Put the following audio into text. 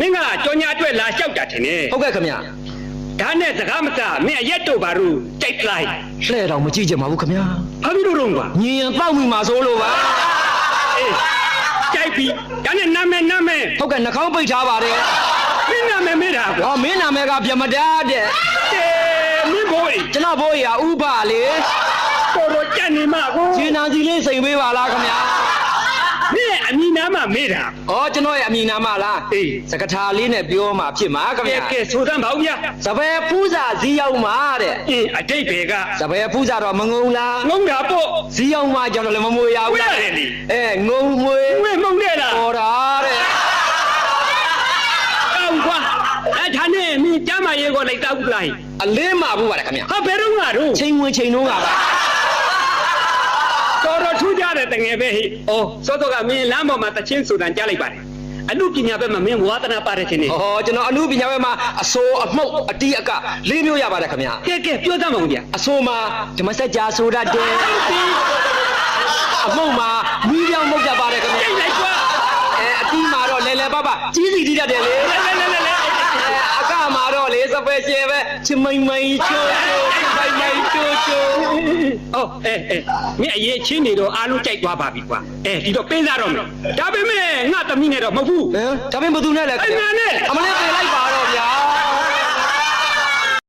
င်းကကြောညာအတွက်လာလျှောက်တာထင်တယ် ဟုတ်ကဲ့ခင်ဗျာ ဒါနဲ့စကားမစမင်းအရက်တို့ဘာလို့ကြိုက်လိုက် လှဲ့တော့မကြည့်ကြပါဘူးခင်ဗျာ ဘာဖြစ်လို့တော့ကွာ ညင်ရင်တောက်မိမှာစိုးလို့ပါ အေးကြိုက်ပြီဒါနဲ့နာမည် ဟုတ်ကဲ့နှာခေါင်းပိတ်ထားပါတယ် မင်းနာမည်မေးတာကွာ ဟောမင်းနာမည်ကပြမတားတဲ့ မင်းဘိုးကြီး ကျွန်တော်ဘိုးကြီးကဥပလေ တော်ကြက်နေမှာကို ဂျင်းနာစီလေးစိန်ပေးပါလားခင်ဗျာ မင်းအမိနာမမေးတာ ဩကျွန်တော်ရဲ့အမိနာမလား အေး စကထာလေးနဲ့ပြောမှဖြစ်မှာခင်ဗျာ ကဲဆိုသမ်းပါဦးဗျာ စပယ်ဖူးစာဇီးရောက်မှာတဲ့ အင်းအတိတ်ပဲက စပယ်ဖူးစာတော့မငုံလား ငုံတာပေါ့ ဇီးရောက်မှာကျွန်တော်လည်းမမွေရဘူးလား ဝရတယ်လေ ငုံမွေ ဝေမုံတဲ့လား ဟောတာတဲ့ ကောက်ကွာဒါနဲ့မင်းကျမ်းမာရေးကိုလိုက်တောက်လိုက် အလင်းမှာဘူးပါတယ်ခင်ဗျာ ဟာဘယ်တော့မှတော့ ချိန်ဝင်ချိန်တော့ကပါ တော်ထူးကြတဲ့တငယ်ပဲဟိဩစောတော့ကမင်းလမ်းပေါ်မှာတချင်းဆိုတန်ကြားလိုက်ပါတယ်အမှုပညာဘက်မှာမင်းဝါသနာပါတယ်ချင်းနေ ကျွန်တော်အမှုပညာဘက်မှာအစိုးအမှုတ်အတီးအကလေးမျိုးရပါတယ်ခင်ဗျာ ကဲပြောသမ်းပါဦးဗျာ အစိုးမှာဓမ္မစကြာဆိုတတ်တယ်အမှုတ်မှာမီးပြောင်းမှုတ်တတ်ပါတယ်ခင်ဗျာ ကြိတ်လိုက်ကွာ အတီးမှာတော့လဲလဲပပကြီးစီတီးတတ်တယ်လေ လဲ အကမှာတော့လေစပယ်ရှယ်ပဲချမိန်မိန်ချိုးချိုးပိုင်ပိုင်ချိုးချိုး အော်မင်းအရေးချင်းနေတော့အားလုံးကြိုက်သွားပါပြီကွာဒီတော့ပေးစားတော့မယ်ဒါပေမဲ့ငါသမီးနဲ့တော့မဟုတ်ဘူး ဒါပေမဲ့ဘသူနဲ့လဲ အဲ့ငါနဲ့ အမလေးပြေးလိုက်ပါတော့ဗျာ